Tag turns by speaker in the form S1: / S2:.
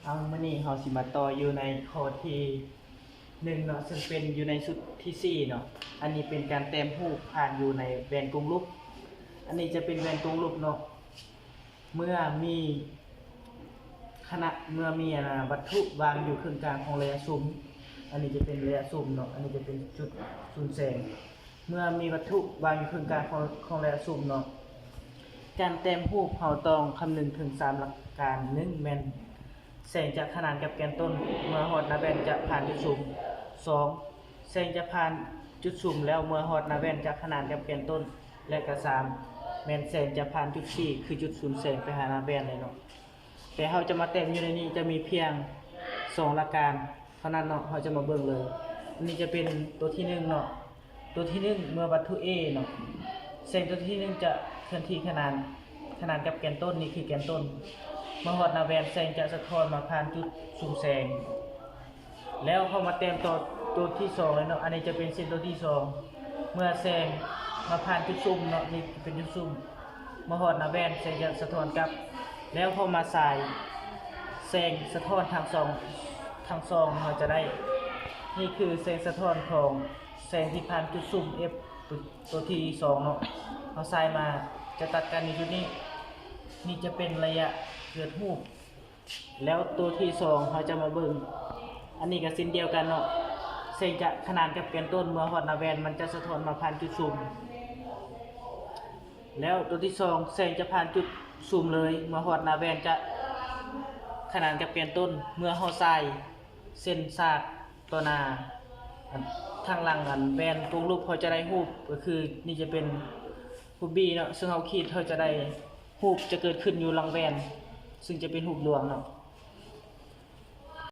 S1: เอามื้อนี้เราสิมาต่ออยู่ในข้อที่1เนาะซึ่งเป็นอยู่ในชุดที่4เนาะอันนี้เป็นการแต้มรูปผ่านอยู่ในแหวนกงรูปอันนี้จะเป็นแหวนกงรูปเนาะเมื่อมีวัตถุวางอยู่ครึ่งกลางของระยะซูมอันนี้จะเป็นระยะซูมเนาะอันนี้จะเป็นจุดศูนย์แสงเมื่อมีวัตถุวางอยู่ครึ่งกลางของระยะซูมเนาะการแต้มรูปเราต้องคำนึงถึง3หลักการ1แม่นแสงจะขนานกับแกนต้นเมื่อฮอดหน้าแว่นจะผ่านจุดซูม2แสงจะผ่านจุดซูมแล้วเมื่อฮอดหน้าแว่นจะขนานกับแกนต้นและก็3แม่นแสงจะผ่านจุด4คือจุดศูนย์แสงไปหาหน้าแว่นเลยเนาะแต่เราจะมาเต็มอยู่ในนี้จะมีเพียง2หลักการเท่านั้นเนาะเราจะมาเบิ่งเลยอันนี้จะเป็นตัวที่1เนาะตัวที่1เมื่อวัตถุ A เนาะแสงตัวที่1จะเคลื่อนที่ขนานกับแกนต้นนี่คือแกนต้นเมื่อฮอดหน้าแว่นแสงจะสะท้อนมาผ่านจุดซูมแสงแล้วเข้ามาเต็มตัวที่2เลยเนาะอันนี้จะเป็นเส้นตัวที่2เมื่อแสงมาผ่านจุดซูมเนาะนี่เป็นจุดซูมเมื่อฮอดหน้าแว่นแสงจะสะท้อนกลับแล้วพอมาสายแสงสะท้อนทางซองเราจะได้นี่คือแสงสะท้อนของแสงที่ผ่านจุดซูม F ตัวที่2เนาะเอาสายมาจะตัดกันในจุดนี้นี่จะเป็นระยะเกิดรูปแล้วตัวที่2เราจะมาเบิ่งอันนี้ก็เส้นเดียวกันเนาะแสงจะขนานกับแกนต้นเมื่อฮอดหน้าแว่นมันจะสะท้อนมาผ่านจุดซูมแล้วตัวที่2แสงจะผ่านจุดซูมเลยเมื่อฮอดหน้าแว่นจะขนานกับแกนต้นเมื่อเฮาใส่เส้นซากตัวหน้าทางหลังแว่นตรงรูปเขาจะได้รูปก็คือนี่จะเป็นรูป B เนาะซึ่งเฮาขีดเขาจะได้รูปจะเกิดขึ้นอยู่หลังแว่นซึ่งจะเป็นรูปดวงเนาะ